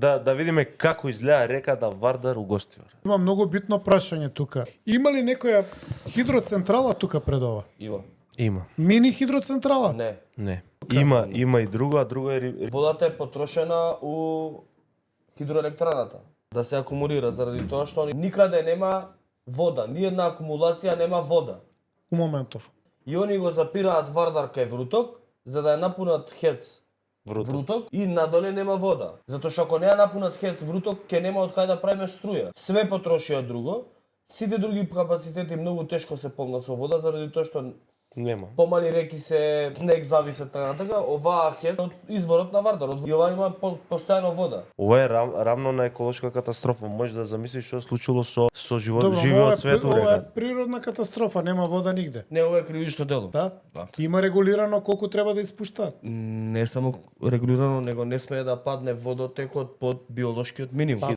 да видиме како изгледа реката Вардар у Гостивар. Има многу битно прашање тука. Има ли некоја хидроцентрала тука пред ова? Има. Мини хидроцентрала? Не. Има и друга, а друга е Водата е потрошена у хидроелектраната да се акумулира заради тоа што никаде нема вода, ни една акумулација нема вода. У моментов. И они го запираат Вардар кај Вруток за да ја напунат ХЕЦ Вруток и надоле нема вода. Затоа што ако не ја напунат ХЕЦ Вруток, ќе нема од кај да правиме струја. Све потрошија друго, сите други капацитети многу тешко се полнат со вода заради тоа што нема. помали реки се снег зависат така, оваа ХЕЦ од изворот на Вардар, и ова има постојано вода. Ова е рамно на еколошка катастрофа. Можеш да замислиш што се случило со Добро, живиот свет у ова е реката. природна катастрофа, нема вода нигде. Не, ова е кривично дело. Да? Да. Има регулирано колку треба да испуштаат. Не само регулирано, него не смее да падне водотекот под биолошкиот минимум.